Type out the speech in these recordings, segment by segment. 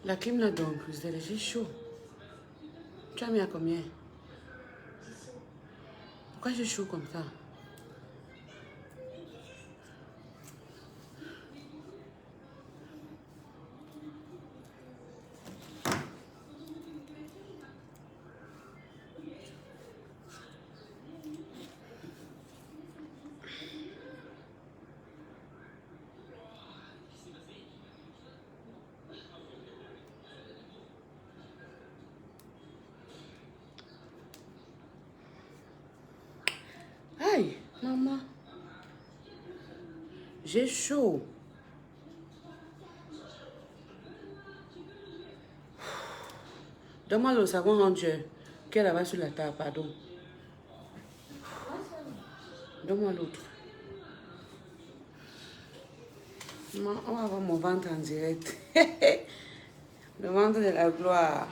La clim là donc, j'ai chaud. Tu as mis à combien? Pourquoi j'ai chaud comme ça? Aïe, maman. J'ai chaud. Donne-moi le savon rendu qui est là-bas sur la table, pardon. Donne-moi l'autre. Maman, on va voir mon ventre en direct. Le ventre de la gloire.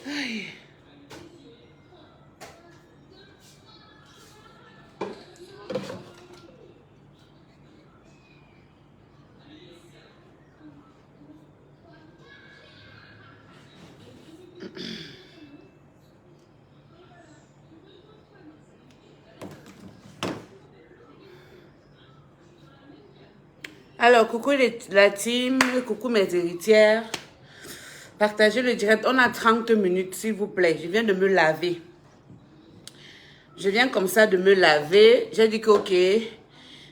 Aïe. Alors, coucou la team, coucou mes héritières. Partagez le direct. On a 30 minutes, s'il vous plaît. Je viens de me laver. Je viens comme ça de me laver. J'ai dit que ok,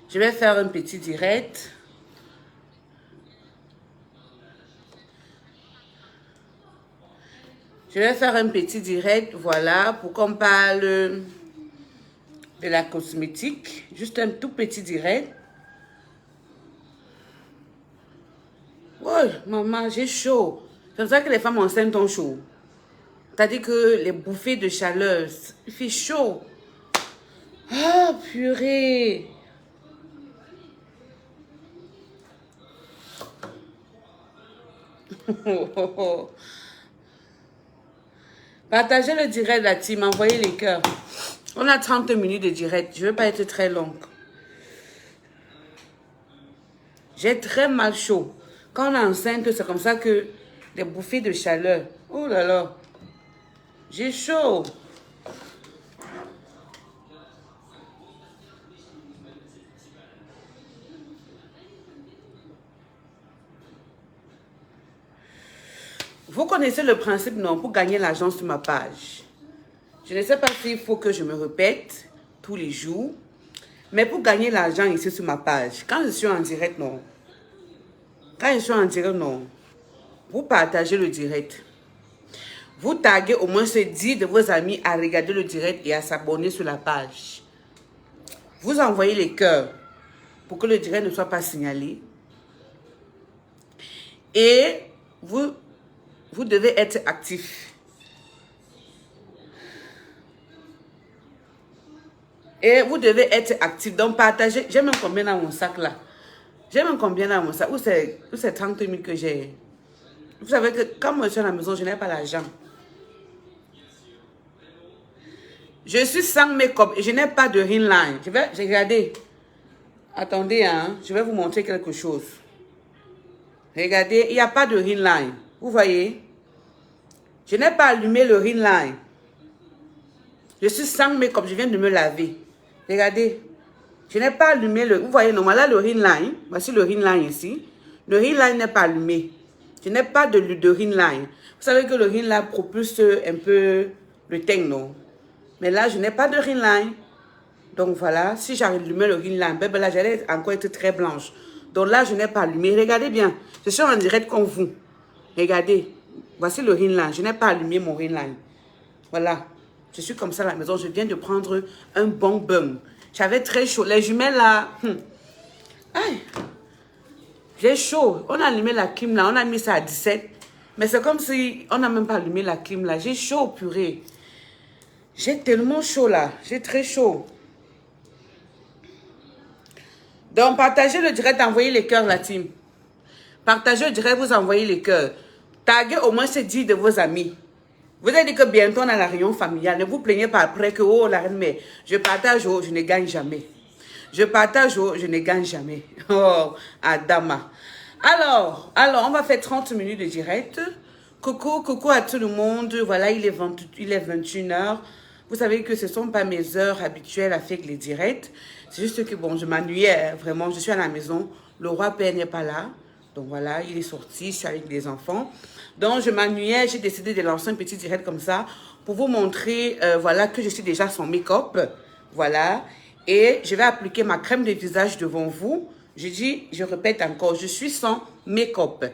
je vais faire un petit direct. Je vais faire un petit direct, voilà, pour qu'on parle de la cosmétique. Juste un tout petit direct. Oh, maman, j'ai chaud. C'est pour ça que les femmes enceintes ont chaud. C'est-à-dire que les bouffées de chaleur, il fait chaud. Ah, purée. Partagez le direct, la team. Envoyez les cœurs. On a 30 minutes de direct. Je ne veux pas être très longue. J'ai très mal chaud. Quand on est enceinte, c'est comme ça que les bouffées de chaleur. Oh là là. J'ai chaud. Vous connaissez le principe, non, pour gagner l'argent sur ma page. Je ne sais pas s'il faut que je me répète tous les jours. Mais pour gagner l'argent ici sur ma page, quand je suis en direct, non. Quand je suis en direct, non. Vous partagez le direct. Vous taguez au moins 10 de vos amis à regarder le direct et à s'abonner sur la page. Vous envoyez les cœurs pour que le direct ne soit pas signalé. Et vous devez être actif. Et vous devez être actif. Donc, partagez. J'ai même combien dans mon sac là? J'ai même combien dans mon sac? Où c'est 30 000 que j'ai? Vous savez que quand moi je suis à la maison, je n'ai pas l'argent. Je suis sans make-up et je n'ai pas de line. J'ai regardé. Attendez, hein, je vais vous montrer quelque chose. Regardez, il n'y a pas de line. Vous voyez? Je n'ai pas allumé le line. Je suis sans make-up, je viens de me laver. Regardez. Je n'ai pas allumé le... Vous voyez, normalement, là, le line. Voici le line ici. Le line n'est pas allumé. Je n'ai pas de line. Vous savez que le line propulse un peu le teint, non? Mais là, je n'ai pas de line. Donc voilà, si j'allumais le line, ben là, j'allais encore être très blanche. Donc là, je n'ai pas allumé. Regardez bien. Je suis en direct comme vous. Regardez. Voici le line. Je n'ai pas allumé mon line. Voilà. Je suis comme ça à la maison. Je viens de prendre un bon bain. J'avais très chaud. Les jumelles là. Aïe. J'ai chaud. On a allumé la clim là. On a mis ça à 17. Mais c'est comme si on n'a même pas allumé la clim là. J'ai chaud, purée. J'ai tellement chaud là. J'ai très chaud. Donc, partagez le direct. Envoyez les cœurs, la team. Partagez le direct. Vous envoyez les cœurs. Taguez au moins 10 de vos amis. Vous avez dit que bientôt on a la réunion familiale. Ne vous plaignez pas après que, oh, la reine, mais je partage, oh, je ne gagne jamais. Je partage, oh, je ne gagne jamais. Oh, Adama. On va faire 30 minutes de direct. Coucou à tout le monde. Voilà, il est 21 heures. Vous savez que ce ne sont pas mes heures habituelles à faire les directs. C'est juste que, bon, je m'ennuyais, vraiment. Je suis à la maison. Le roi père n'est pas là. Donc voilà, il est sorti. Je suis avec les enfants. Donc, je m'ennuyais. J'ai décidé de lancer un petit direct comme ça pour vous montrer, voilà, que je suis déjà sans make-up. Voilà. Et je vais appliquer ma crème de visage devant vous. Je répète encore, je suis sans make-up.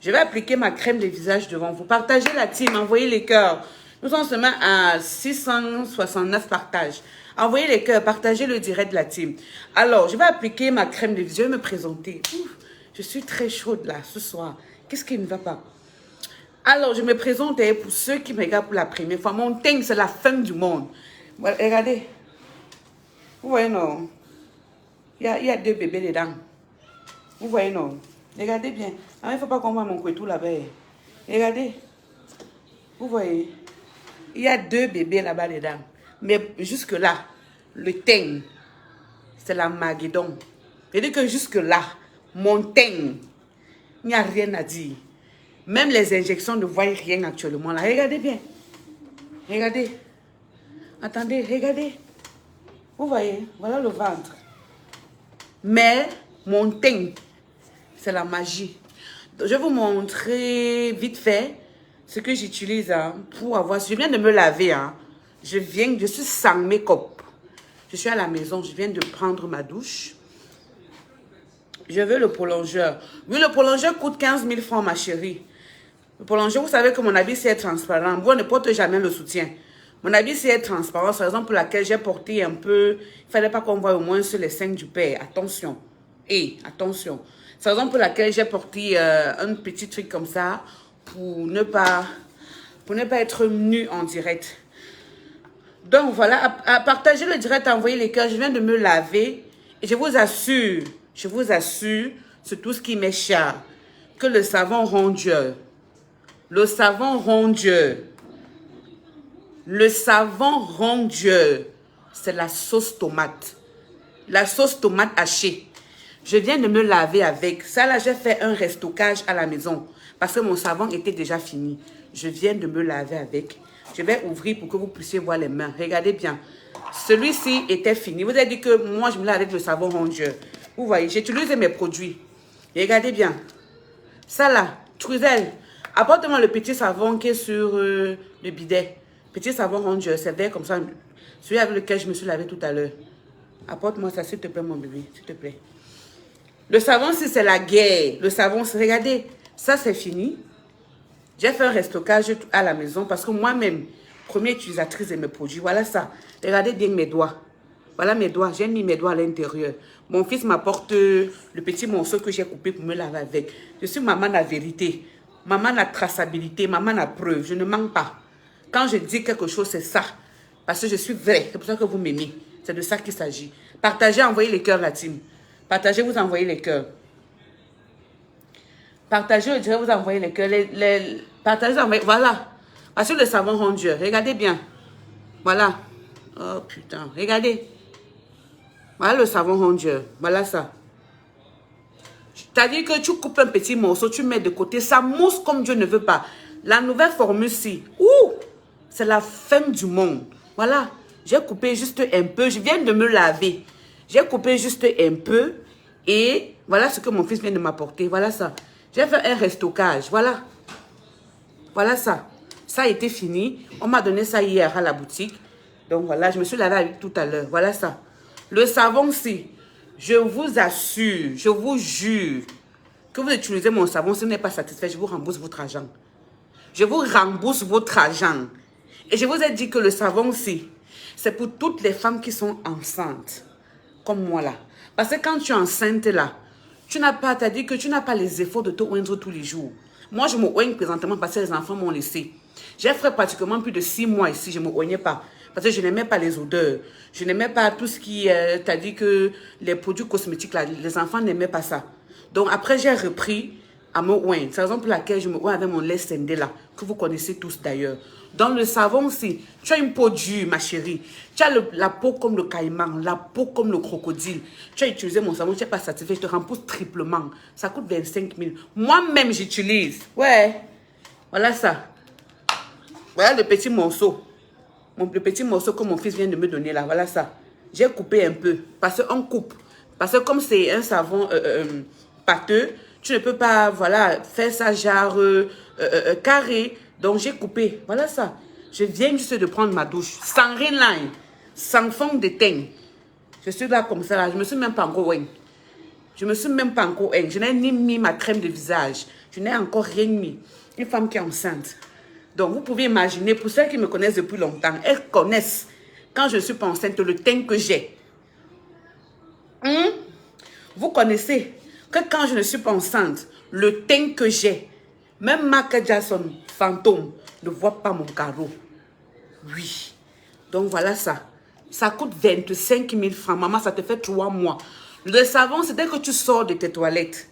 Je vais appliquer ma crème de visage devant vous. Partagez la team, envoyez les cœurs. Nous sommes seulement à 669 partages. Envoyez les cœurs, partagez le direct de la team. Alors, je vais appliquer ma crème de visage. Je vais me présenter. Ouf, je suis très chaude là, ce soir. Qu'est-ce qui ne va pas? Alors, je me présente pour ceux qui me regardent pour la première fois. Mon teint, c'est la fin du monde. Voilà, regardez. Vous voyez, non? Il y a deux bébés dedans. Vous voyez, non? Regardez bien. Il ne faut pas qu'on voit mon couteau là-bas. Regardez. Vous voyez? Il y a deux bébés là-bas dedans. Mais jusque-là, le teint, c'est la Magédon. C'est-à-dire que jusque-là, mon teint, il n'y a rien à dire. Même les injections ne voient rien actuellement là. Regardez bien. Regardez. Attendez, regardez. Vous voyez? Voilà le ventre. Mais mon teint, c'est la magie. Donc, je vais vous montrer vite fait ce que j'utilise pour avoir... Je viens de me laver. Je suis sans make-up. Je suis à la maison. Je viens de prendre ma douche. Je veux le prolongeur. Oui, le prolongeur coûte 15 000 francs, ma chérie. Le prolongeur, vous savez que mon habit, c'est transparent. Moi, je ne porte jamais le soutien. Mon habit, c'est transparent. C'est la raison pour laquelle j'ai porté un peu... Il ne fallait pas qu'on voie au moins sur les seins du père. Attention. Attention. C'est la raison pour laquelle j'ai porté un petit truc comme ça pour ne pas être nu en direct. Donc voilà, partagez le direct, envoyez les cœurs. Je viens de me laver et je vous assure, c'est tout ce qui m'est cher, que le savon rend Dieu. Le savon rend Dieu. Le savon rond Dieu, c'est la sauce tomate. La sauce tomate hachée. Je viens de me laver avec. Ça là, j'ai fait un restockage à la maison. Parce que mon savon était déjà fini. Je viens de me laver avec. Je vais ouvrir pour que vous puissiez voir les mains. Regardez bien. Celui-ci était fini. Vous avez dit que moi, je me lave avec le savon rond Dieu. Vous voyez, j'ai utilisé mes produits. Regardez bien. Ça là, Truzel, apporte-moi le petit savon qui est sur le bidet. Petit savon rond Dieu, c'est vert comme ça. Celui avec lequel je me suis lavé tout à l'heure. Apporte-moi ça, s'il te plaît, mon bébé. S'il te plaît. Le savon, si c'est la guerre. Le savon, regardez, ça c'est fini. J'ai fait un restockage à la maison parce que moi-même, première utilisatrice de mes produits, voilà ça. Regardez bien mes doigts. Voilà mes doigts, j'ai mis mes doigts à l'intérieur. Mon fils m'apporte le petit morceau que j'ai coupé pour me laver avec. Je suis maman la vérité, maman la traçabilité, maman la preuve. Je ne mens pas. Quand je dis quelque chose, c'est ça. Parce que je suis vraie. C'est pour ça que vous m'aimez. C'est de ça qu'il s'agit. Partagez, envoyez les cœurs, la team. Partagez, vous envoyez les cœurs. Partagez, je dirais, vous envoyez les cœurs. Partagez, envoyez. Voilà. Parce que le savon rend Dieu. Regardez bien. Voilà. Oh putain. Regardez. Voilà le savon rond Dieu. Voilà ça. C'est-à-dire que tu coupes un petit morceau, tu mets de côté. Ça mousse comme Dieu ne veut pas. La nouvelle formule-ci. Ouh! C'est la fin du monde. Voilà. J'ai coupé juste un peu. Je viens de me laver. J'ai coupé juste un peu. Et voilà ce que mon fils vient de m'apporter. Voilà ça. J'ai fait un restockage. Voilà. Voilà ça. Ça a été fini. On m'a donné ça hier à la boutique. Donc voilà, je me suis lavé avec tout à l'heure. Voilà ça. Le savon-ci, je vous assure, je vous jure que vous utilisez mon savon. Si vous n'êtes pas satisfait, je vous rembourse votre argent. Je vous rembourse votre argent. Et je vous ai dit que le savon-ci, c'est pour toutes les femmes qui sont enceintes. Comme moi là. Parce que quand tu es enceinte là, tu n'as pas, t'as dit que tu n'as pas les efforts de te oindre tous les jours. Moi, je me oigne présentement parce que les enfants m'ont laissé. J'ai fait pratiquement plus de 6 mois ici, je ne me oignais pas. Parce que je n'aimais pas les odeurs. Je n'aimais pas tout ce qui... t'as dit que les produits cosmétiques là, les enfants n'aimaient pas ça. Donc après, j'ai repris à me oindre. C'est la raison pour laquelle je me oins avec mon lait scindé là, que vous connaissez tous d'ailleurs. Dans le savon aussi, tu as une peau dure, ma chérie. Tu as la peau comme le caïman, la peau comme le crocodile. Tu as utilisé mon savon, tu n'es pas satisfait, je te rembourse triplement. Ça coûte 25 000. Moi-même, j'utilise. Ouais, voilà ça. Voilà le petit morceau. Le petit morceau que mon fils vient de me donner là, voilà ça. J'ai coupé un peu, parce qu'on coupe. Parce que comme c'est un savon pâteux, tu ne peux pas, voilà, faire ça genre carré. Donc j'ai coupé, voilà ça. Je viens juste de prendre ma douche, sans rien là, sans fond de teint. Je suis là comme ça là, je me suis même pas encore oint. Je me suis même pas encore oint. Je n'ai ni mis ma crème de visage. Je n'ai encore rien mis. Une femme qui est enceinte. Donc vous pouvez imaginer, pour celles qui me connaissent depuis longtemps, elles connaissent, quand je ne suis pas enceinte, le teint que j'ai. Vous connaissez que quand je ne suis pas enceinte, le teint que j'ai, même Michael Jackson, fantôme, ne voit pas mon carreau. Oui. Donc voilà ça. Ça coûte 25 000 francs. Maman, ça te fait 3 mois. Le savon, c'est dès que tu sors de tes toilettes.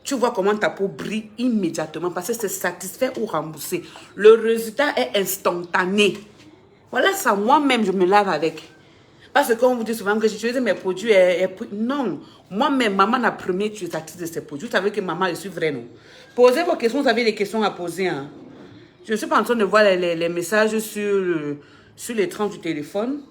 Tu vois comment ta peau brille immédiatement parce que c'est satisfait ou remboursé. Le résultat est instantané. Voilà ça, moi-même, je me lave avec. Parce qu'on vous dit souvent que j'utilise mes produits. Non, moi-même, maman la première utilisatrice de ces produits. Vous savez que maman, je suis vraie, non? Posez vos questions, vous avez des questions à poser. Hein? Je ne suis pas en train de voir les messages sur l'écran du téléphone.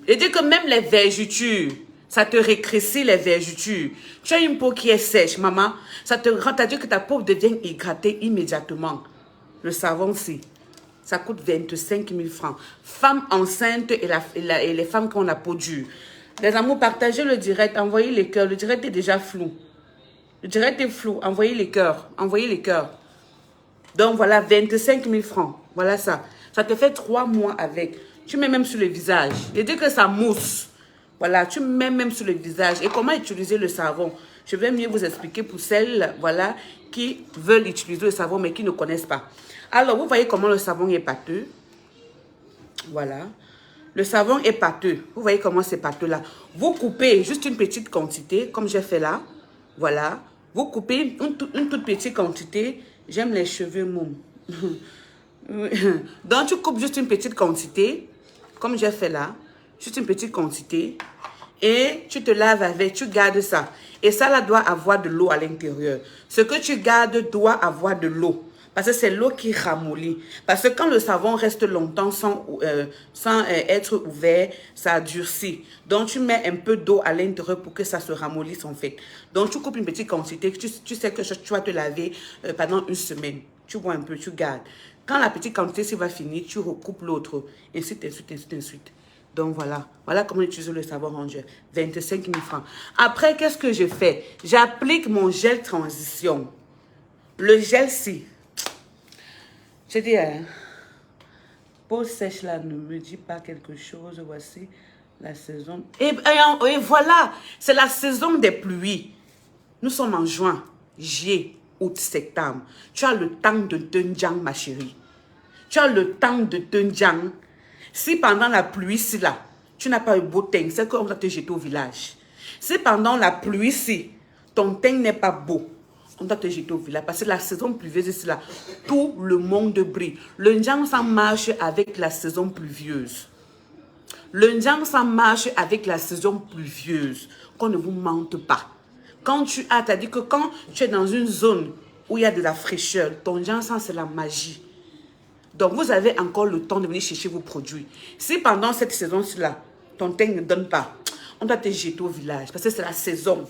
Et dit que même les vergetures, ça te rétrécit les vergetures. Tu as une peau qui est sèche, maman. Ça te rend à dire que ta peau devient hydratée immédiatement. Le savon, si. Ça coûte 25 000 francs. Femmes enceintes et les femmes qui ont la peau dure. Les amours, partagez le direct, envoyez les cœurs. Le direct est déjà flou. Le direct est flou. Envoyez les cœurs. Envoyez les cœurs. Donc voilà, 25 000 francs. Voilà ça. Ça te fait 3 mois avec. Tu mets même sur le visage. Et dès que ça mousse, voilà, tu mets même sur le visage. Et comment utiliser le savon? Je vais mieux vous expliquer pour celles, voilà, qui veulent utiliser le savon mais qui ne connaissent pas. Alors, vous voyez comment le savon est pâteux. Voilà. Le savon est pâteux. Vous voyez comment c'est pâteux là. Vous coupez juste une petite quantité, comme j'ai fait là. Voilà. Vous coupez une toute petite quantité. J'aime les cheveux mous. Donc, tu coupes juste une petite quantité, comme j'ai fait là. Juste une petite quantité. Et tu te laves avec, tu gardes ça. Et ça là doit avoir de l'eau à l'intérieur. Ce que tu gardes doit avoir de l'eau. Parce que c'est l'eau qui ramollit. Parce que quand le savon reste longtemps sans être ouvert, ça durcit. Donc, tu mets un peu d'eau à l'intérieur pour que ça se ramollisse en fait. Donc, tu coupes une petite quantité. Tu sais que tu vas te laver pendant une semaine. Tu bois un peu, tu gardes. Quand la petite quantité s'y va finir, tu recoupes l'autre. Ainsi de suite, ainsi de suite. Donc, voilà. Voilà comment utiliser le savon Ranger. 25 000 francs. Après, qu'est-ce que je fais? J'applique mon gel transition. Le gel, si. Je dis, peau sèche là, ne me dis pas quelque chose. Voici la saison. Et voilà, c'est la saison des pluies. Nous sommes en juin, juillet, août, septembre. Tu as le temps de Dunjang, ma chérie. Tu as le temps de Dunjang. Si pendant la pluie, si là, tu n'as pas eu beau teint, c'est qu'on va te jeter au village. Si pendant la pluie, si ton teint n'est pas beau, on doit te jeter au village. Parce que la saison pluvieuse, c'est là. Tout le monde brille. Le Ndjang, ça marche avec la saison pluvieuse. Le Ndjang, ça marche avec la saison pluvieuse. Qu'on ne vous mente pas. Quand tu as, t'as dit que quand tu es dans une zone où il y a de la fraîcheur, ton Ndjang, ça, c'est la magie. Donc, vous avez encore le temps de venir chercher vos produits. Si pendant cette saison-là, ton teint ne donne pas, on doit te jeter au village. Parce que c'est la saison.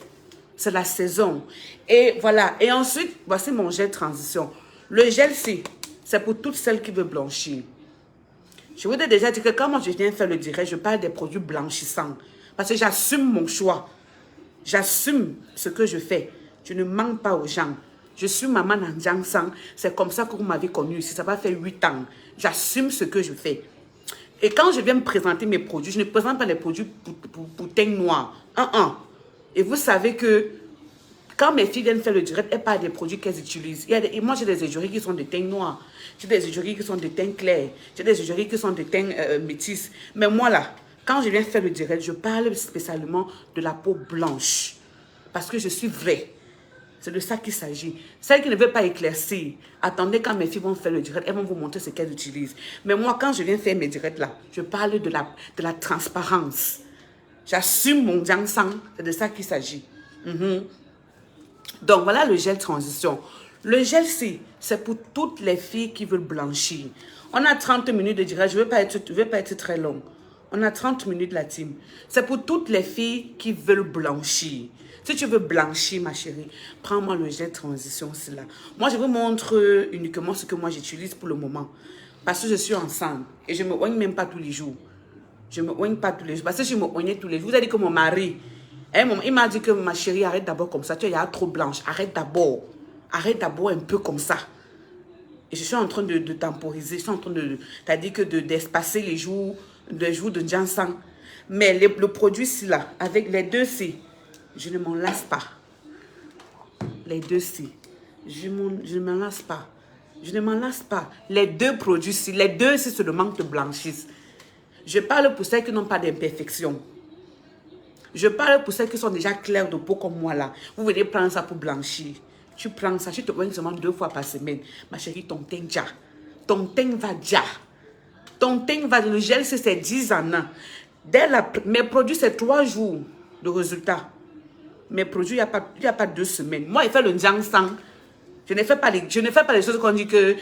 C'est la saison. Et voilà. Et ensuite, voici mon gel transition. Le gel, c'est pour toutes celles qui veulent blanchir. Je vous ai déjà dit que quand moi je viens faire le direct, je parle des produits blanchissants. Parce que j'assume mon choix. J'assume ce que je fais. Je ne manque pas aux gens. Je suis maman Ndjang Sang. C'est comme ça que vous m'avez connu ici. Ça va faire 8 ans. J'assume ce que je fais. Et quand je viens me présenter mes produits, je ne présente pas les produits pour teint noir. Et vous savez que quand mes filles viennent faire le direct, elles parlent des produits qu'elles utilisent. Moi, j'ai des égéries qui sont de teint noir. J'ai des égéries qui sont de teint clair. J'ai des égéries qui sont de teint métis. Mais moi, là, quand je viens faire le direct, je parle spécialement de la peau blanche. parce que je suis vraie. C'est de ça qu'il s'agit. Celles qui ne veulent pas éclaircir, attendez quand mes filles vont faire le direct, elles vont vous montrer ce qu'elles utilisent. Mais moi, quand je viens faire mes directs là, je parle de la transparence. J'assume mon sang, c'est de ça qu'il s'agit. Donc, voilà le gel transition. Le gel, c'est pour toutes les filles qui veulent blanchir. On a 30 minutes de direct, je ne veux pas être très long. On a 30 minutes la team. C'est pour toutes les filles qui veulent blanchir. Si tu veux blanchir, ma chérie, prends-moi le gel transition, c'est là. Moi, je vous montre uniquement ce que moi j'utilise pour le moment. Parce que je suis enceinte et je ne me oigne même pas tous les jours. Je ne me oigne pas tous les jours. Parce que je me oignais tous les jours. Vous avez dit que mon mari, il m'a dit que ma chérie, arrête d'abord comme ça. Tu es trop blanche. Arrête d'abord. Arrête d'abord un peu comme ça. Et je suis en train de temporiser. Je suis en train de... C'est-à-dire que d'espacer les jours de ginseng. Mais le produit, c'est là. Avec les deux, c'est... Je ne m'en lasse pas. Les deux, c'est... Je ne m'en lasse pas. Je ne m'en lasse pas. Les deux produits, les deux, c'est seulement te blanchissent. Je parle pour celles qui n'ont pas d'imperfection. Je parle pour celles qui sont déjà claires de peau comme moi là. Vous venez prendre ça pour blanchir. Tu prends ça, tu te oignes seulement 2 fois par semaine. Ma chérie, ton teint déjà. Ton teint va déjà. Ton teint va... Le gel, c'est 10 ans. Mes produits, c'est 3 jours de résultat. Mes produits, il n'y a pas 2 semaines. Moi, il fait le ginseng. Je ne fais pas les choses qu'on dit que...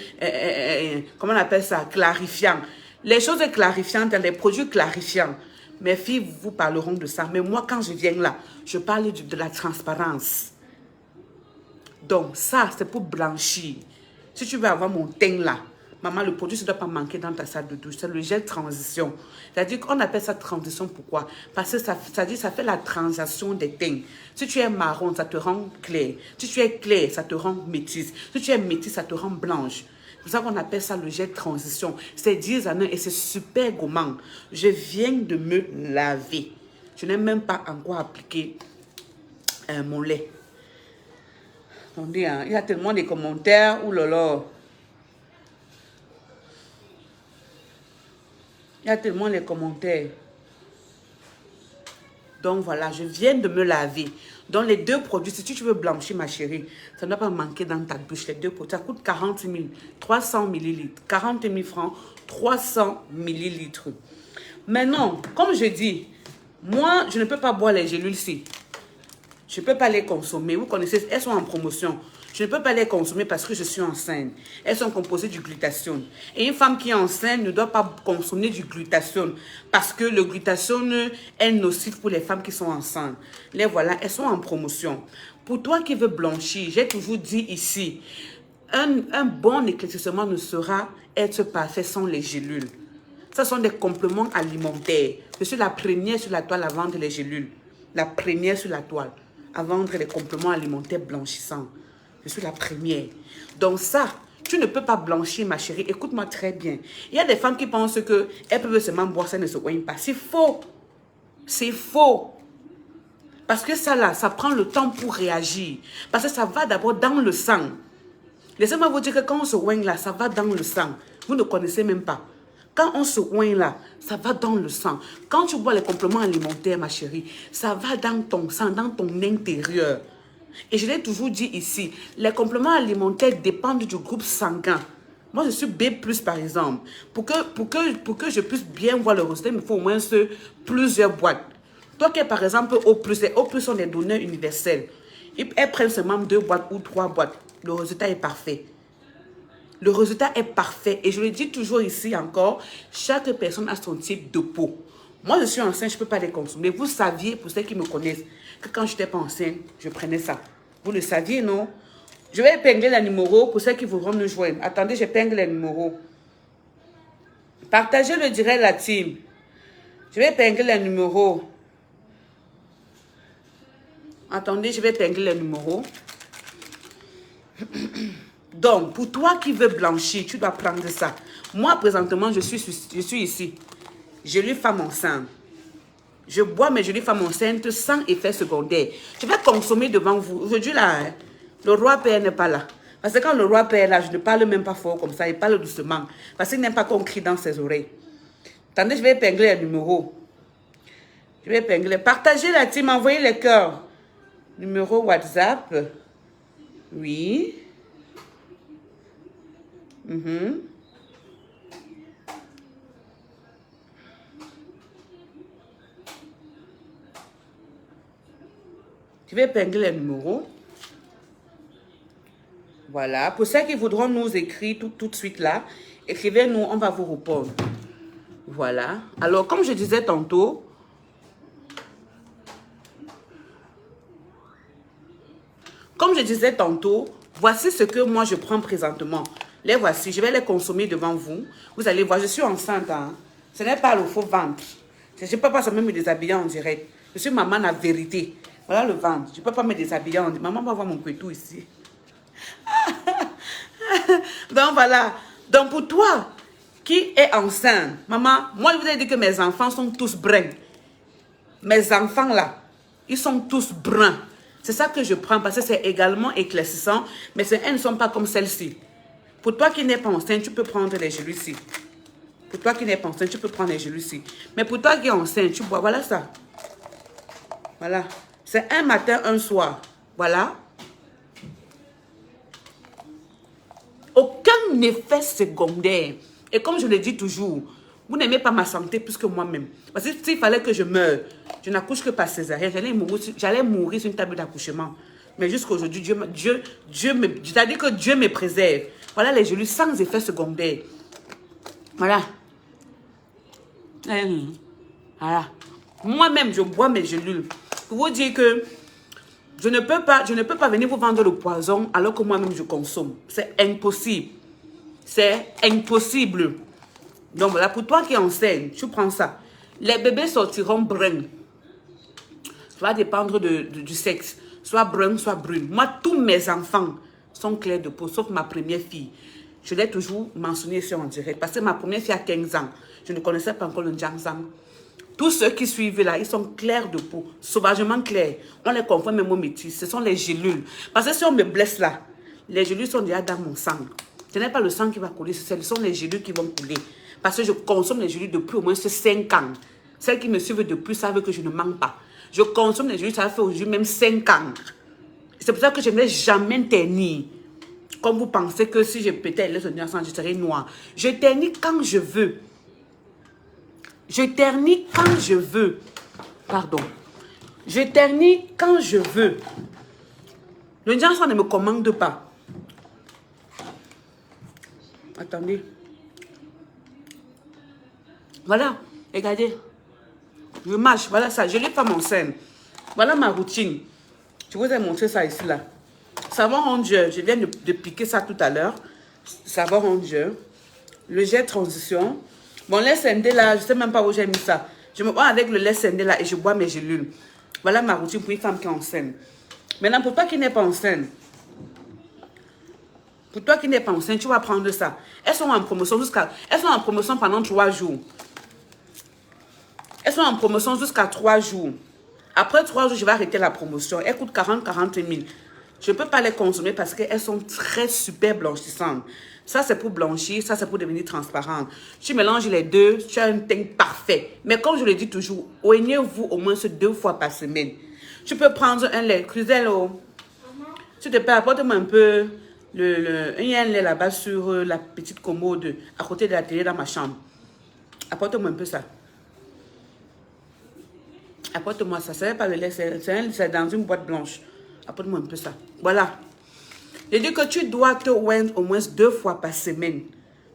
comment on appelle ça? Clarifiant. Les choses clarifiantes, les produits clarifiants. Mes filles vous parleront de ça. Mais moi, quand je viens là, je parle de la transparence. Donc, ça, c'est pour blanchir. Si tu veux avoir mon teint là, maman, le produit ne doit pas manquer dans ta salle de douche. C'est le gel transition. C'est-à-dire qu'on appelle ça transition. Pourquoi? Parce que ça fait la transition des teints. Si tu es marron, ça te rend clair. Si tu es clair, ça te rend métisse. Si tu es métisse, ça te rend blanche. C'est pour ça qu'on appelle ça le gel transition. C'est 10 années et c'est super gourmand. Je viens de me laver. Je n'ai même pas encore appliqué mon lait. Attendez, hein, il y a tellement de commentaires. Ouh là là. Il y a tellement de commentaires. Donc voilà, je viens de me laver. Donc les deux produits, si tu veux blanchir ma chérie, ça ne doit pas manquer dans ta bouche. Les deux produits, ça coûte 40 000, 300 millilitres. 40 000 francs, 300 millilitres. Maintenant, comme je dis, moi, je ne peux pas boire les gélules-ci. Je ne peux pas les consommer. Vous connaissez, elles sont en promotion. Je ne peux pas les consommer parce que je suis enceinte. Elles sont composées du glutathione. Et une femme qui est enceinte ne doit pas consommer du glutathione parce que le glutathione est nocif pour les femmes qui sont enceintes. Les voilà, elles sont en promotion. Pour toi qui veux blanchir, j'ai toujours dit ici, un bon éclaircissement ne sera être parfait sans les gélules. Ce sont des compléments alimentaires. Je suis la première sur la toile à vendre les gélules. La première sur la toile à vendre les compléments alimentaires blanchissants. Je suis la première. Donc ça, tu ne peux pas blanchir, ma chérie. Écoute-moi très bien. Il y a des femmes qui pensent qu'elles peuvent seulement boire, ça ne se oigne pas. C'est faux. C'est faux. Parce que ça là, ça prend le temps pour réagir. Parce que ça va d'abord dans le sang. Laissez-moi vous dire que quand on se oigne là, ça va dans le sang. Vous ne connaissez même pas. Quand on se oigne là, ça va dans le sang. Quand tu bois les compléments alimentaires, ma chérie, ça va dans ton sang, dans ton intérieur. Et je l'ai toujours dit ici, les compléments alimentaires dépendent du groupe sanguin. Moi, je suis B+, par exemple. Pour que je puisse bien voir le résultat, il me faut au moins plusieurs boîtes. Toi qui es par exemple O+, les O+ sont des donneurs universels. Elles prennent seulement 2 boîtes ou 3 boîtes. Le résultat est parfait. Le résultat est parfait. Et je le dis toujours ici encore, chaque personne a son type de peau. Moi, je suis enceinte, je ne peux pas les consommer. Vous saviez, pour ceux qui me connaissent, que quand je n'étais pas enceinte, je prenais ça. Vous le saviez, non? Je vais épingler les numéros pour ceux qui voudront nous joindre. Attendez, j'épingle les numéros. Partagez le direct, la team. Je vais épingler les numéros. Attendez, je vais épingler les numéros. Donc, pour toi qui veux blanchir, tu dois prendre ça. Moi, présentement, je suis ici. Jolie femme enceinte. Je bois mes jolies femmes enceintes sans effet secondaire. Je vais consommer devant vous. Aujourd'hui, là, hein, le roi père n'est pas là. Parce que quand le roi père est là, je ne parle même pas fort comme ça. Il parle doucement. Parce qu'il n'aime pas qu'on crie dans ses oreilles. Attendez, je vais épingler les numéros. Je vais épingler. Partagez la team, envoyez les cœurs. Numéro WhatsApp. Oui. Je vais épingler les numéros. Voilà. Pour ceux qui voudront nous écrire tout de suite là, écrivez-nous, on va vous répondre. Voilà. Alors, comme je disais tantôt, voici ce que moi je prends présentement. Les voici, je vais les consommer devant vous. Vous allez voir, je suis enceinte. Hein. Ce n'est pas le faux ventre. Je ne peux pas même me déshabiller en direct. Je suis maman la vérité. Voilà le ventre. Je ne peux pas me déshabiller en direct. Maman va voir mon couteau ici. Donc voilà. Donc pour toi qui est enceinte, maman, moi je vous ai dit que mes enfants sont tous bruns. Mes enfants là, ils sont tous bruns. C'est ça que je prends parce que c'est également éclaircissant, mais elles ne sont pas comme celle-ci. Pour toi qui n'es pas enceinte, tu peux prendre les gelus-ci. Pour toi qui n'es pas enceinte, tu peux prendre les gelus-ci. Mais pour toi qui es enceinte, tu bois, voilà ça. Voilà. C'est un matin, un soir. Voilà. Aucun effet secondaire. Et comme je le dis toujours, vous n'aimez pas ma santé plus que moi-même. Parce que s'il fallait que je meure, je n'accouche que par césarienne. J'allais mourir sur une table d'accouchement. Mais jusqu'aujourd'hui, c'est-à-dire que Dieu me préserve. Voilà les gelus sans effet secondaire. Voilà. Voilà. Moi-même, je bois mes gelules. Pour vous dire que je ne peux pas venir vous vendre le poison alors que moi-même je consomme. C'est impossible. C'est impossible. Donc voilà, pour toi qui es enceinte, tu prends ça. Les bébés sortiront bruns. Ça va dépendre du sexe. Soit brun, soit brune. Moi, tous mes enfants sont clairs de peau, sauf ma première fille. Je l'ai toujours mentionné ici en direct. Parce que ma première fille a 15 ans. Je ne connaissais pas encore le Jiangzhang. Tous ceux qui suivent là, ils sont clairs de peau, sauvagement clairs. On les confond même au métis. Ce sont les gélules. Parce que si on me blesse là, les gélules sont déjà dans mon sang. Ce n'est pas le sang qui va couler, ce sont les gélules qui vont couler. Parce que je consomme les gélules depuis au moins 5 ans. Celles qui me suivent depuis savent que je ne mens pas. Je consomme les gélules, ça fait aujourd'hui même 5 ans. C'est pour ça que je ne vais jamais ternir. Comme vous pensez que si je pétais les souvenirs ensemble, je serais noire. Je ternis quand je veux. Je ternis quand je veux. Pardon. Je ternis quand je veux. Le Jiangsan ne me commande pas. Attendez. Voilà. Regardez. Je marche. Voilà ça. Je n'ai pas mon sein. Voilà ma routine. Je vous ai montré ça ici là. Savon rongeur. Je viens de piquer ça tout à l'heure. Savon rongeur. Le jet transition. Mon lait scindé là, je ne sais même pas où j'ai mis ça. Je me bois avec le lait scindé là et je bois mes gélules. Voilà ma routine pour une femme qui est enceinte. Maintenant, pour toi qui n'es pas enceinte, tu vas prendre ça. Elles sont en promotion pendant 3 jours. Elles sont en promotion jusqu'à 3 jours. Après 3 jours, je vais arrêter la promotion. Elles coûtent 40 000. Je ne peux pas les consommer parce qu'elles sont très super blanchissantes. Ça, c'est pour blanchir. Ça, c'est pour devenir transparente. Tu mélanges les deux, tu as un teint parfait. Mais comme je le dis toujours, oignez-vous au moins 2 fois par semaine. Tu peux prendre un lait. Cruzello, tu te peux apporter-moi un peu il y a un lait là-bas sur la petite commode à côté de la télé dans ma chambre. Apporte-moi un peu ça. Apporte-moi ça. Ce n'est pas le lait, c'est dans une boîte blanche. Apporte-moi un peu ça. Voilà. Je dis que tu dois te oindre au moins 2 fois par semaine.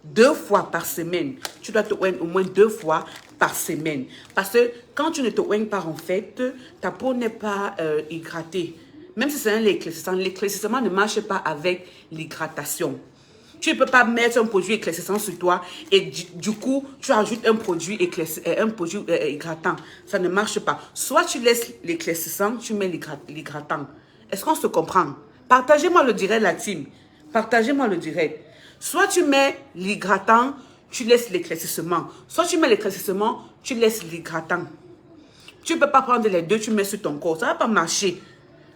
2 fois par semaine. Tu dois te oindre au moins 2 fois par semaine. Parce que quand tu ne te oignes pas, en fait, ta peau n'est pas hydratée. Même si c'est un éclaircissant, l'éclaircissement ne marche pas avec l'hydratation. Tu ne peux pas mettre un produit éclaircissant sur toi et du coup, tu ajoutes un produit hydratant. Ça ne marche pas. Soit tu laisses l'éclaircissant, tu mets l'hydratant. Est-ce qu'on se comprend? Partagez-moi le direct, la team. Partagez-moi le direct. Soit tu mets l'hydratant, tu laisses l'éclaircissement. Soit tu mets l'éclaircissement, tu laisses l'hydratant. Tu ne peux pas prendre les deux, tu mets sur ton corps. Ça ne va pas marcher.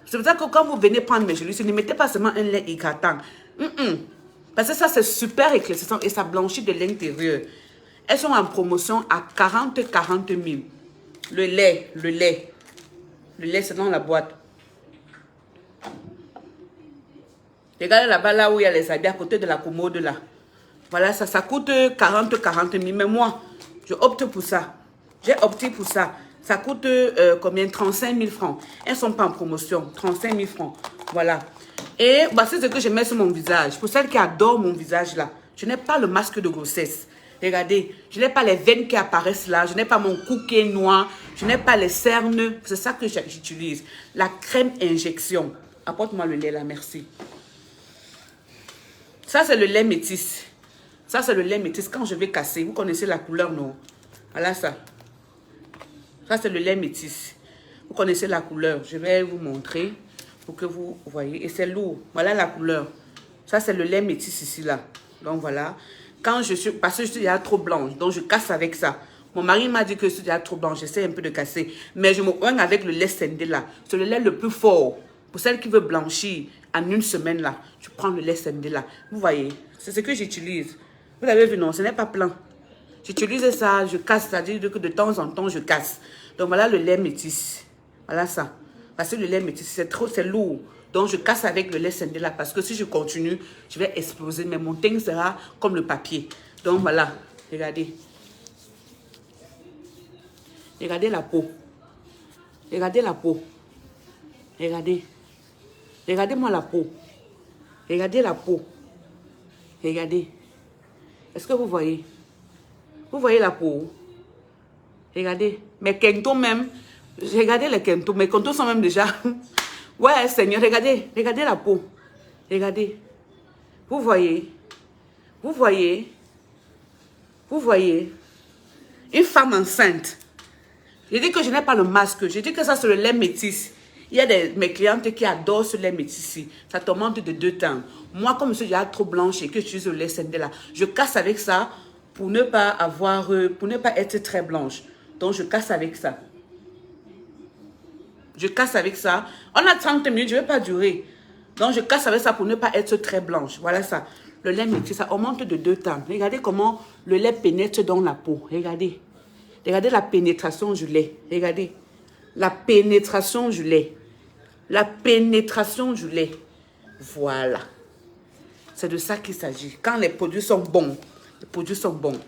C'est pour ça que quand vous venez prendre mes gelées, ne mettez pas seulement un lait hydratant. Parce que ça, c'est super éclaircissant et ça blanchit de l'intérieur. Elles sont en promotion à 40 000. Le lait, c'est dans la boîte. Regardez là-bas, là où il y a les habits, à côté de la commode, là. Voilà, ça coûte 40 000. Mais moi, je opte pour ça. J'ai opté pour ça. Ça coûte combien? 35 000 francs. Elles ne sont pas en promotion. 35 000 francs. Voilà. Et bah, c'est ce que je mets sur mon visage. Pour celles qui adorent mon visage, là, je n'ai pas le masque de grossesse. Regardez, je n'ai pas les veines qui apparaissent là. Je n'ai pas mon cou qui est noir. Je n'ai pas les cernes. C'est ça que j'utilise. La crème injection. Apporte-moi le lait là, merci. Ça, c'est le lait métis. Ça, c'est le lait métis. Quand je vais casser, vous connaissez la couleur, non? Voilà ça. Ça, c'est le lait métis. Vous connaissez la couleur. Je vais vous montrer pour que vous voyez. Et c'est lourd. Voilà la couleur. Ça, c'est le lait métis ici, là. Donc, voilà. Quand je suis... Parce que je suis déjà trop blanche. Donc, je casse avec ça. Mon mari m'a dit que je suis déjà trop blanche. J'essaie un peu de casser. Mais je me oigne avec le lait Sendé, là. C'est le lait le plus fort. Pour celle qui veut blanchir en une semaine, là, tu prends le lait Sendé, là. Vous voyez? C'est ce que j'utilise. Vous avez vu, non? Ce n'est pas plein. J'utilise ça, je casse, c'est-à-dire que de temps en temps, je casse. Donc, voilà le lait métis. Voilà ça. Parce que le lait métis, c'est lourd. Donc, je casse avec le lait Sendé là. Parce que si je continue, je vais exploser. Mais mon teint sera comme le papier. Donc, voilà. Regardez. Regardez la peau. Regardez la peau. Regardez. Regardez-moi la peau. Regardez la peau. Regardez. Est-ce que vous voyez? Vous voyez la peau? Regardez. Mes kentos même. Regardez les kentos. Mes kentos sont même déjà... Ouais, Seigneur, regardez. Regardez la peau. Regardez. Vous voyez? Vous voyez? Vous voyez? Une femme enceinte. Je dis que je n'ai pas le masque. Je dis que ça, c'est le lait métis. Il y a mes clientes qui adorent ce lait métis. Ça t'augmente de 2 temps. Moi, comme je suis déjà trop blanche et que j'utilise le lait Sendé là, je casse avec ça pour ne pas avoir, pour ne pas être très blanche. Donc, je casse avec ça. Je casse avec ça. On a 30 minutes, je ne vais pas durer. Donc, je casse avec ça pour ne pas être très blanche. Voilà ça. Le lait métis, ça augmente de 2 temps. Regardez comment le lait pénètre dans la peau. Regardez. Regardez la pénétration du lait. Regardez. La pénétration du lait. La pénétration du lait. Voilà. C'est de ça qu'il s'agit. Quand les produits sont bons, les produits sont bons.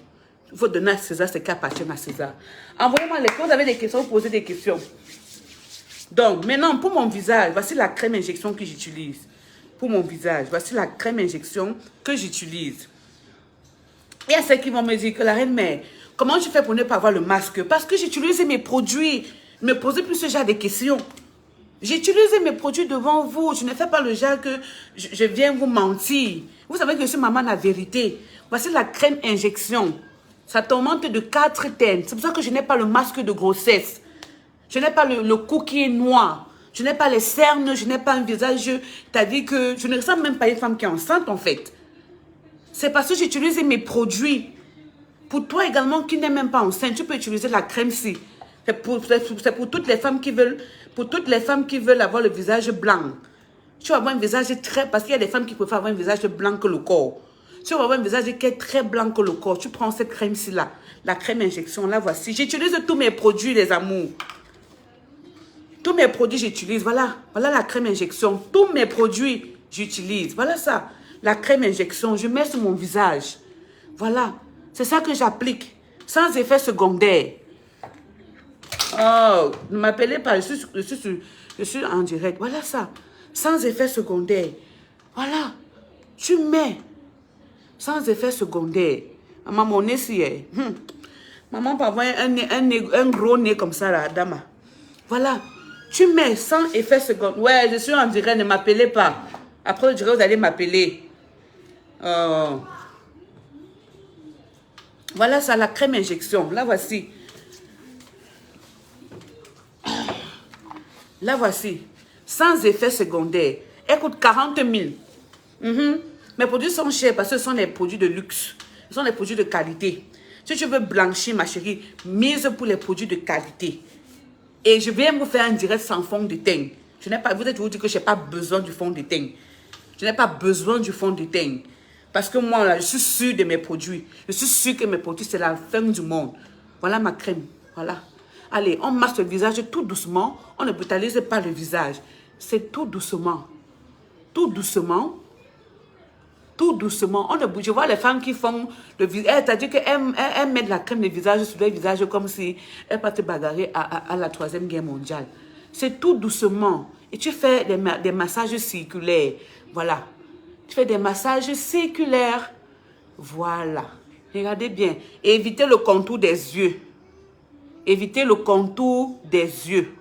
Il faut donner à César ce qui appartient à César. Envoyez-moi les questions. Vous avez des questions, vous posez des questions. Donc, maintenant, pour mon visage, voici la crème injection que j'utilise. Pour mon visage, voici la crème injection que j'utilise. Il y a ceux qui vont me dire que la reine mère, comment je fais pour ne pas avoir le masque? Parce que j'utilise mes produits. Ne me posez plus ce genre de questions. J'utilise mes produits devant vous. Je ne fais pas le genre que je viens vous mentir. Vous savez que je suis maman la vérité. Voici la crème injection. Ça t'augmente de 4 teintes. C'est pour ça que je n'ai pas le masque de grossesse. Je n'ai pas le cou qui est noir. Je n'ai pas les cernes. Je n'ai pas un visage. C'est-à-dire que je ne ressemble même pas à une femme qui est enceinte en fait. C'est parce que j'utilise mes produits. Pour toi également qui n'est même pas enceinte, tu peux utiliser la crème-ci. C'est pour toutes les femmes qui veulent, avoir le visage blanc. Tu vas avoir un visage très... Parce qu'il y a des femmes qui préfèrent avoir un visage blanc que le corps. Tu vas avoir un visage qui est très blanc que le corps. Tu prends cette crème-ci là. La crème injection, là voici. J'utilise tous mes produits, les amours. Tous mes produits, j'utilise. Voilà. Voilà la crème injection. Tous mes produits, j'utilise. Voilà ça. La crème injection, je mets sur mon visage. Voilà. C'est ça que j'applique. Sans effet secondaire. Oh, ne m'appelez pas. Je suis en direct. Voilà ça. Sans effet secondaire. Voilà. Tu mets. Sans effet secondaire. Maman, mon nez, si est. Maman peut avoir un gros nez comme ça, là, dama. Voilà. Tu mets sans effet secondaire. Ouais, je suis en direct. Ne m'appelez pas. Après, je dirais, vous allez m'appeler. Oh. Voilà ça, la crème injection. Là, voici. Là, voici. Sans effet secondaire. Elle coûte 40 000. Mes produits sont chers parce que ce sont des produits de luxe. Ce sont des produits de qualité. Si tu veux blanchir, ma chérie, mise pour les produits de qualité. Et je viens vous faire un direct sans fond de teint. Vous êtes vous dire que je n'ai pas besoin du fond de teint. Je n'ai pas besoin du fond de teint. Parce que moi, là, je suis sûre de mes produits. Je suis sûre que mes produits, c'est la fin du monde. Voilà ma crème. Voilà. Allez, on masse le visage tout doucement. On ne brutalise pas le visage. C'est tout doucement. Tout doucement. Tout doucement. On ne bouge. Je vois les femmes qui font le visage. C'est-à-dire qu'elles mettent la crème de visage sur le visage comme si elles partaient bagarrer à la Troisième Guerre mondiale. C'est tout doucement. Et tu fais des massages circulaires. Voilà. Tu fais des massages circulaires. Voilà. Regardez bien. Et évitez le contour des yeux. Évitez le contour des yeux.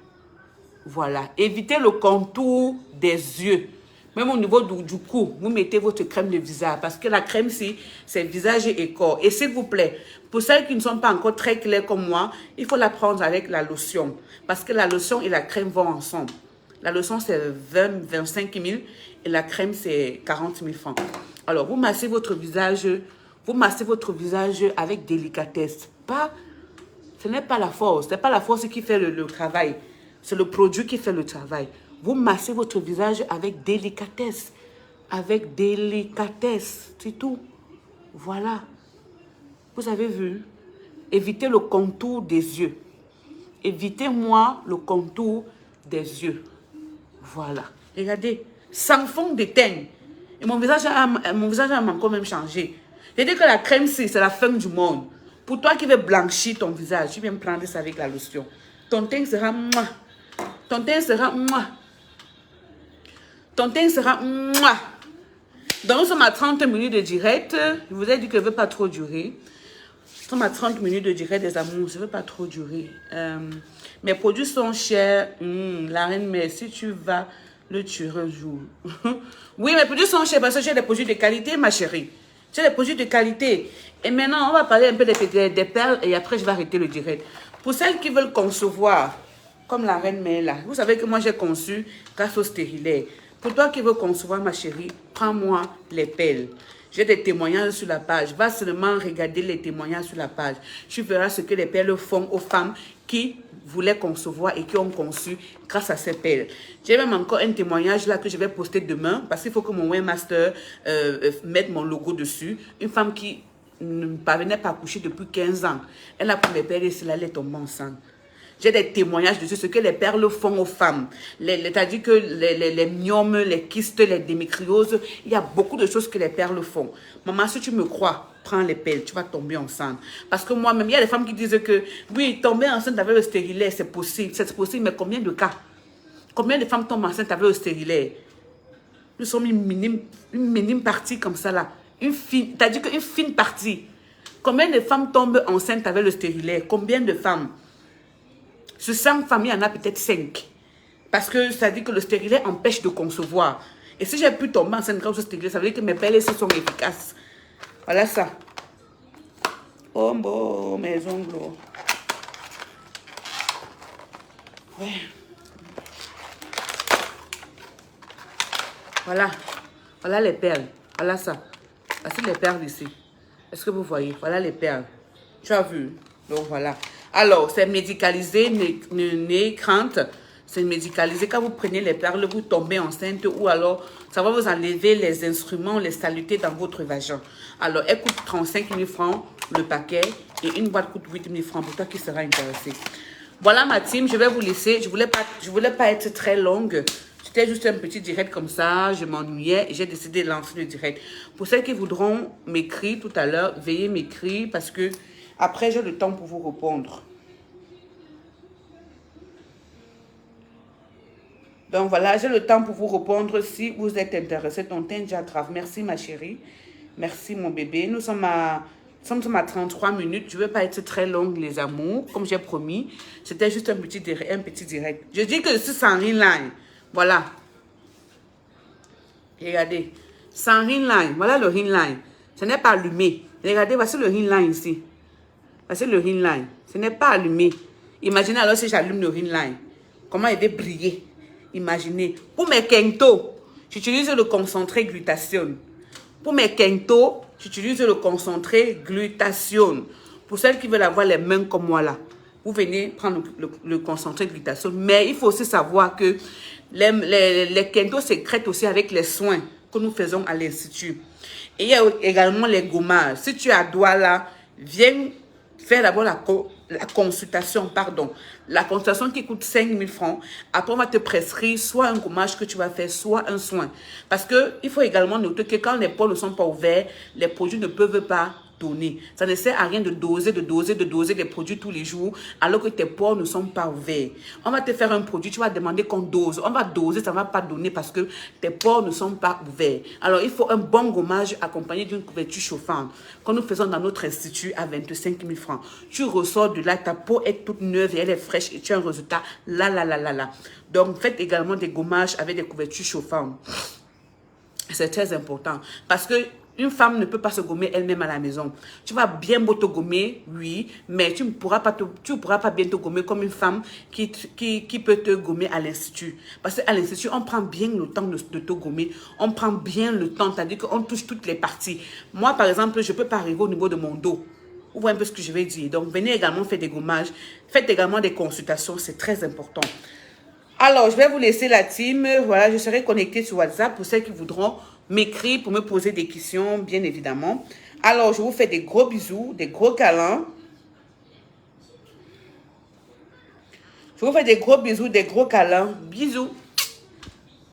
Voilà. Évitez le contour des yeux. Même au niveau du cou, vous mettez votre crème de visage. Parce que la crème, c'est visage et corps. Et s'il vous plaît, pour celles qui ne sont pas encore très claires comme moi, il faut la prendre avec la lotion. Parce que la lotion et la crème vont ensemble. La lotion, c'est 25 000 et la crème, c'est 40 000 francs. Alors, vous massez votre visage avec délicatesse. Ce n'est pas la force. Ce n'est pas la force qui fait le travail. C'est le produit qui fait le travail. Vous massez votre visage avec délicatesse. Avec délicatesse. C'est tout. Voilà. Vous avez vu? Évitez le contour des yeux. Évitez-moi le contour des yeux. Voilà. Regardez. Sans fond de teint. Et mon visage a encore même changé. J'ai dit que la crème, c'est la fin du monde. Pour toi qui veux blanchir ton visage, tu viens me prendre ça avec la lotion. Ton teint sera mouah. Ton teint sera mouah. Ton teint sera mouah. Donc, nous sommes à 30 minutes de direct. Je vous ai dit que je ne veux pas trop durer. Nous sommes à 30 minutes de direct des amours. Je ne veux pas trop durer. Mes produits sont chers. La reine, mais si tu vas le tuer un jour. Oui, mes produits sont chers parce que j'ai des produits de qualité, ma chérie. J'ai des produits de qualité. Et maintenant, on va parler un peu des perles et après, je vais arrêter le direct. Pour celles qui veulent concevoir, comme la reine Mela, vous savez que moi, j'ai conçu grâce au stérilet. Pour toi qui veux concevoir, ma chérie, prends-moi les perles. J'ai des témoignages sur la page. Va seulement regarder les témoignages sur la page. Tu verras ce que les perles font aux femmes qui voulaient concevoir et qui ont conçu grâce à ces perles. J'ai même encore un témoignage là que je vais poster demain parce qu'il faut que mon webmaster mette mon logo dessus. Une femme qui ne parvenait pas à coucher depuis 15 ans. Elle a pris les perles et elle est tombée enceinte. J'ai des témoignages de ce que les perles font aux femmes. C'est-à-dire que les myomes, les kystes, les démétrioses, il y a beaucoup de choses que les perles font. Maman, si tu me crois, prends les perles, tu vas tomber enceinte. Parce que moi-même, il y a des femmes qui disent que, oui, tomber enceinte avec le stérilet, c'est possible. C'est possible, mais combien de cas? Combien de femmes tombent enceintes avec le stérilet? Nous sommes une minime partie comme ça là. C'est-à-dire qu'une fine partie. Combien de femmes tombent enceintes avec le stérilet? Combien de femmes? Sur 100 femmes, il y en a peut-être 5. Parce que ça dit que le stérilet empêche de concevoir. Et si j'ai pu tomber enceinte grâce au stérilet, ça veut dire que mes perles sont efficaces. Voilà ça. Oh, bon, mes ongles. Ouais. Voilà. Voilà les perles. Voilà ça. Voici les perles ici. Est-ce que vous voyez? Voilà les perles. Tu as vu? Donc voilà. Alors, c'est médicalisé, n'ayez crainte. C'est médicalisé. Quand vous prenez les perles, vous tombez enceinte ou alors ça va vous enlever les instruments, les saletés dans votre vagin. Alors, elle coûte 35 000 francs le paquet et une boîte coûte 8 000 francs pour toi qui sera intéressé. Voilà ma team, je vais vous laisser. Je voulais pas être très longue. C'était juste un petit direct comme ça, je m'ennuyais et j'ai décidé de lancer le direct. Pour celles qui voudront m'écrire tout à l'heure, veuillez m'écrire parce que après j'ai le temps pour vous répondre. Donc voilà, j'ai le temps pour vous répondre si vous êtes intéressé. Ton teint déjà grave. Merci ma chérie. Merci mon bébé. Nous sommes à 33 minutes. Je ne veux pas être très longue les amours, comme j'ai promis. C'était juste un petit direct. Je dis que je suis sans line. Voilà. Regardez. Sans line. Voilà le line. Ce n'est pas allumé. Regardez, voici le line ici. Voici le line. Ce n'est pas allumé. Imaginez alors si j'allume le line. Comment il va briller. Imaginez. Pour mes kento, j'utilise le concentré glutathione. Pour mes kento, j'utilise le concentré glutathione. Pour celles qui veulent avoir les mains comme moi là, vous venez prendre le concentré glutathione. Mais il faut aussi savoir que les kento sécrètent aussi avec les soins que nous faisons à l'Institut. Et il y a également les gommages. Si tu as doigt là, viens faire d'abord la consultation, pardon. La consultation qui coûte 5 000 francs. Après, on va te prescrire soit un gommage que tu vas faire, soit un soin. Parce qu'il faut également noter que quand les pores ne sont pas ouverts, les produits ne peuvent pas donner. Ça ne sert à rien de doser des produits tous les jours alors que tes pores ne sont pas ouverts. On va te faire un produit, tu vas demander qu'on dose. On va doser, ça ne va pas donner parce que tes pores ne sont pas ouverts. Alors, il faut un bon gommage accompagné d'une couverture chauffante que nous faisons dans notre institut à 25 000 francs. Tu ressors de là, ta peau est toute neuve et elle est fraîche et tu as un résultat là. Donc, faites également des gommages avec des couvertures chauffantes. C'est très important parce que une femme ne peut pas se gommer elle-même à la maison. Tu vas bien beau te gommer, oui, mais tu ne pourras pas bien te gommer comme une femme qui peut te gommer à l'institut. Parce qu'à l'institut, on prend bien le temps de te gommer. On prend bien le temps, c'est-à-dire qu'on touche toutes les parties. Moi, par exemple, je ne peux pas arriver au niveau de mon dos. Vous voyez un peu ce que je vais dire. Donc, venez également faire des gommages. Faites également des consultations, c'est très important. Alors, je vais vous laisser la team. Voilà, je serai connectée sur WhatsApp pour celles qui voudront m'écrire pour me poser des questions, bien évidemment. Alors, je vous fais des gros bisous, des gros câlins. Je vous fais des gros bisous, des gros câlins. Bisous.